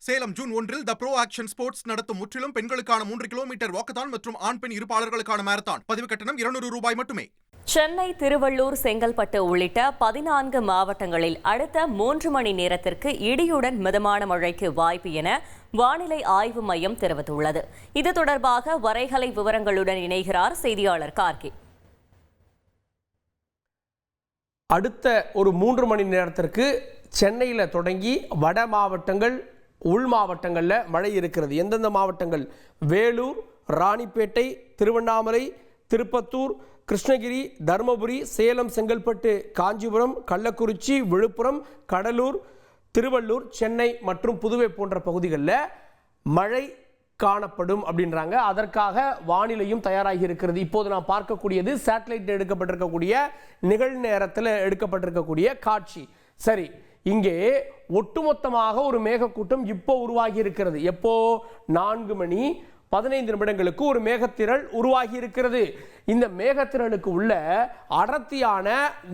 Salem June 1 த bro action sports நடத்தும் முற்றிலும் பெண்களுக்கான 3 கிலோமீட்டர் வாக்கத்தான் மற்றும் ஆண் பெண் இருப்பாளர்களுக்கான மாரத்தான். பதிவு கட்டணம் ₹200 மட்டுமே. சென்னை, திருவள்ளூர், செங்கல்பட்டு உள்ளிட்ட 14 மாவட்டங்களில் அடுத்த 3 மணி நேரத்திற்கு இடியுடன் மிதமான மழைக்கு வாய்ப்பு என வானிலை ஆய்வு மையம் தெரிவித்துள்ளது. இது தொடர்பாக வரைகலை விவரங்களுடன் இணைகிறார் செய்தியாளர் கார்கி. அடுத்த ஒரு 3 மணி நேரத்திற்கு சென்னையில் தொடங்கி வட மாவட்டங்கள், உள் மாவட்டங்களில் மழை இருக்கிறது. எந்தெந்த மாவட்டங்கள்? வேலூர், ராணிப்பேட்டை, திருவண்ணாமலை, திருப்பத்தூர், கிருஷ்ணகிரி, தருமபுரி, சேலம், செங்கல்பட்டு, காஞ்சிபுரம், கள்ளக்குறிச்சி, விழுப்புரம், கடலூர், திருவள்ளூர், சென்னை மற்றும் புதுவை போன்ற பகுதிகளில் மழை காணப்படும் அப்படின்றாங்க. அதற்காக வானிலையும் தயாராகி இருக்கிறது. இப்போது நாம் பார்க்கக்கூடியது சேட்டலைட் எடுக்கப்பட்டிருக்கக்கூடிய நிகழ்நேரத்தில் எடுக்கப்பட்டிருக்கக்கூடிய காட்சி. சரி, இங்கே ஒட்டுமொத்தமாக ஒரு மேகக்கூட்டம் இப்போ உருவாகி இருக்கிறது. எப்போ? 4 மணி 15 நிமிடங்களுக்கு ஒரு மேகத்திரள் உருவாகி இருக்கிறது. இந்த மேகத்திரளுக்கு உள்ள அடர்த்தியான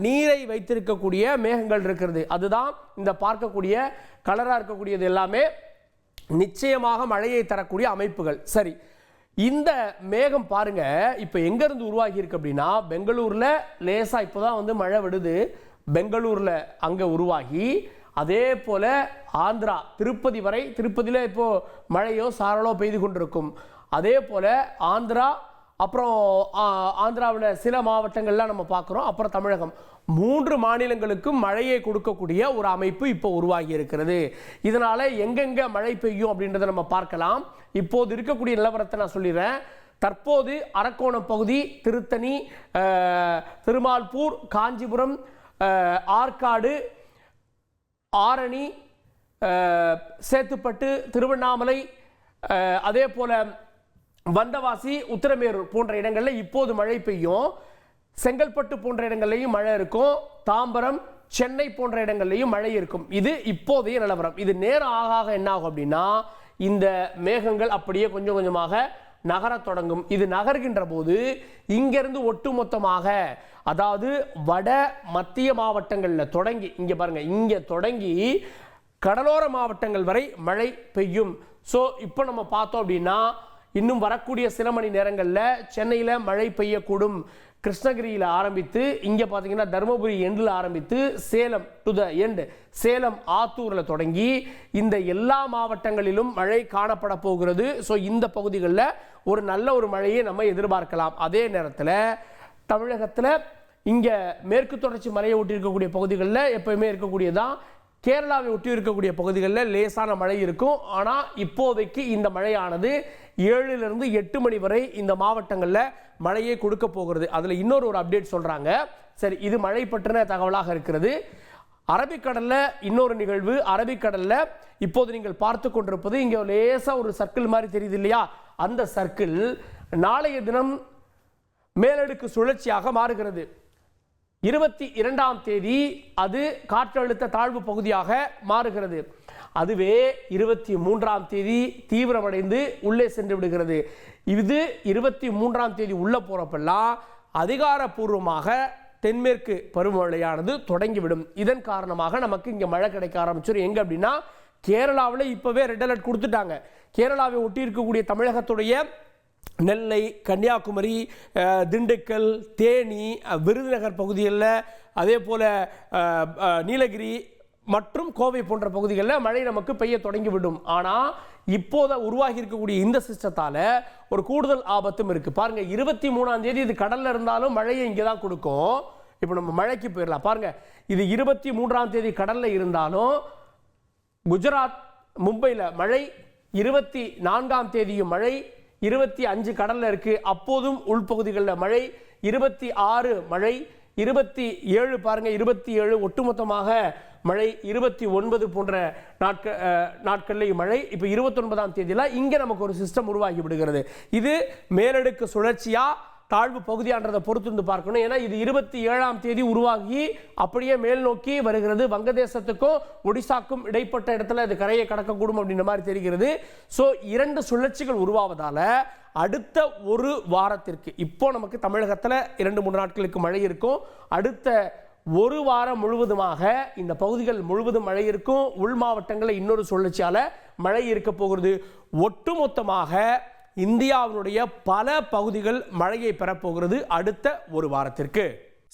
நீரை வைத்திருக்கக்கூடிய மேகங்கள் இருக்கிறது. அதுதான் இந்த பார்க்கக்கூடிய கலராக இருக்கக்கூடியது எல்லாமே நிச்சயமாக மழையை தரக்கூடிய அமைப்புகள். சரி, இந்த மேகம் பாருங்க இப்போ எங்கேருந்து உருவாகி இருக்கு அப்படின்னா, பெங்களூரில் லேசாக இப்போதான் மழை விடுது. பெங்களூரில் அங்கே உருவாகி, அதே போல் ஆந்திரா, திருப்பதி வரை, திருப்பதியில் இப்போது மழையோ சாரலோ பெய்து கொண்டிருக்கும். அதே போல் ஆந்திரா, அப்புறம் ஆந்திராவில் சில மாவட்டங்கள்லாம் நம்ம பார்க்குறோம். அப்புறம் தமிழகம், 3 மாநிலங்களுக்கும் மழையை கொடுக்கக்கூடிய ஒரு அமைப்பு இப்போ உருவாகி இருக்கிறது. இதனால் எங்கெங்கே மழை பெய்யும் அப்படின்றத நம்ம பார்க்கலாம். இப்போது இருக்கக்கூடிய நிலவரத்தை நான் சொல்லிடுறேன். தற்போது அரக்கோணம் பகுதி, திருத்தணி, திருமால்பூர், காஞ்சிபுரம், ஆற்காடு, ஆரணி, சேத்துப்பட்டு, திருவண்ணாமலை, அதே போல வந்தவாசி, உத்திரமேரூர் போன்ற இடங்களில் இப்போது மழை பெய்யும். செங்கல்பட்டு போன்ற இடங்கள்லையும் மழை இருக்கும். தாம்பரம், சென்னை போன்ற இடங்கள்லையும் மழை இருக்கும். இது இப்போதைய நிலவரம். இது நேரம் ஆக என்ன ஆகும் அப்படின்னா, இந்த மேகங்கள் அப்படியே கொஞ்சம் கொஞ்சமாக நகரத் தொடங்கும். இது நகர்கின்ற போது இங்கிருந்து ஒட்டுமொத்தமாக, அதாவது வட மத்திய மாவட்டங்களில் தொடங்கி, இங்கே பாருங்க, இங்கே தொடங்கி கடலோர மாவட்டங்கள் வரை மழை பெய்யும். ஸோ இப்போ நம்ம பார்த்தோம் அப்படின்னா, இன்னும் வரக்கூடிய சில மணி நேரங்களில் சென்னையில் மழை பெய்யக்கூடும். கிருஷ்ணகிரியில் ஆரம்பித்து இங்கே பார்த்தீங்கன்னா தருமபுரி எண்டில் ஆரம்பித்து Salem to the end, Salem ஆத்தூரில் தொடங்கி இந்த எல்லா மாவட்டங்களிலும் மழை காணப்பட போகிறது. ஸோ இந்த பகுதிகளில் ஒரு நல்ல ஒரு மழையை நம்ம எதிர்பார்க்கலாம். அதே நேரத்தில் தமிழகத்தில் இங்கே மேற்கு தொடர்ச்சி மலையை ஒட்டி இருக்கக்கூடிய பகுதிகளில் எப்பயுமே இருக்கக்கூடியதான். கேரளாவை ஒட்டி இருக்கக்கூடிய பகுதிகளில் லேசான மழை இருக்கும். ஆனால் இப்போதைக்கு இந்த மழையானது 7லிருந்து 8 மணி வரை இந்த மாவட்டங்களில் மழையை கொடுக்க போகிறது. அதில் இன்னொரு அப்டேட் சொல்கிறாங்க. சரி, இது மழை பற்றின தகவலாக இருக்கிறது. அரபிக்கடலில் இன்னொரு நிகழ்வு. அரபிக்கடலில் இப்போது நீங்கள் பார்த்து கொண்டிருப்பது, இங்கே லேசாக ஒரு சர்க்கிள் மாதிரி தெரியுது இல்லையா? அந்த சர்க்கிள் நாளைய தினம் மேலடுக்கு சுழற்சியாக மாறுகிறது. 22ஆம் தேதி அது காற்றழுத்த தாழ்வு பகுதியாக மாறுகிறது. அதுவே 23ஆம் தேதி தீவிரமடைந்து உள்ளே சென்று விடுகிறது. இது 23ஆம் தேதி உள்ள போறப்பெல்லாம் அதிகாரப்பூர்வமாக தென்மேற்கு பருவமழையானது தொடங்கிவிடும். இதன் காரணமாக நமக்கு இங்கே மழை கிடைக்க ஆரம்பிச்சிடும். எங்க அப்படின்னா, கேரளாவில் இப்போவே ரெட் அலர்ட் கொடுத்துட்டாங்க. கேரளாவை ஒட்டி இருக்கக்கூடிய தமிழகத்துடைய நெல்லை, கன்னியாகுமரி, திண்டுக்கல், தேனி, விருதுநகர் பகுதிகளில், அதே போல் நீலகிரி மற்றும் கோவை போன்ற பகுதிகளில் மழை நமக்கு பெய்ய தொடங்கிவிடும். ஆனால் இப்போது உருவாகி இருக்கக்கூடிய இந்த சிஸ்டத்தால் ஒரு கூடுதல் ஆபத்தும் இருக்குது. பாருங்கள், 23ஆம் தேதி இது கடலில் இருந்தாலும் மழையை இங்கே தான் கொடுக்கும். இப்போ நம்ம மழைக்கு போயிடலாம். பாருங்கள், இது 23ஆம் தேதி கடலில் இருந்தாலும் குஜராத், மும்பையில் மழை, 24ஆம் தேதியும் மழை, 25 கடலில் இருக்குது. அப்போதும் உள்பகுதிகளில் மழை, 26 மழை, 27 பாருங்கள், 27 ஒட்டுமொத்தமாக மழை, 29 போன்ற நாட்களில் மழை. இப்போ 29ஆம் தேதியில் இங்கே நமக்கு ஒரு சிஸ்டம் உருவாகி விடுகிறது. இது மேலடுக்கு சுழற்சியா தாழ்வு பகுதியான்றதை பொறுத்து பார்க்கணும். ஏன்னா இது 27ஆம் தேதி உருவாகி அப்படியே மேல் நோக்கி வருகிறது. வங்கதேசத்துக்கும் ஒடிசாக்கும் இடைப்பட்ட இடத்துல அது கரையை கடக்கக்கூடும் அப்படின்ற மாதிரி தெரிகிறது. ஸோ 2 சுழற்சிகள் உருவாவதால அடுத்த ஒரு வாரத்திற்கு இப்போ நமக்கு தமிழகத்தில் 2-3 நாட்களுக்கு மழை இருக்கும். அடுத்த ஒரு வாரம் முழுவதுமாக இந்த பகுதிகள் முழுவதும் மழை இருக்கும். உள் மாவட்டங்களில் இன்னொரு சுழற்சியால மழை இருக்க போகிறது. ஒட்டுமொத்தமாக இந்தியாவினுடைய பல பகுதிகள் மழையை பெறப்போகிறது அடுத்த ஒரு வாரத்திற்கு.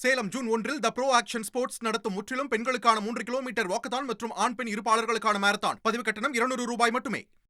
சேலம் ஜூன் 1 த ப்ரோ ஆக்ஷன் ஸ்போர்ட்ஸ் நடத்தும் முற்றிலும் பெண்களுக்கான 3 கிலோமீட்டர் வாக்கத்தான் மற்றும் ஆண் பெண் இருப்பாளர்களுக்கான மாரத்தான். பதிவு கட்டணம் 200 ரூபாய் மட்டுமே.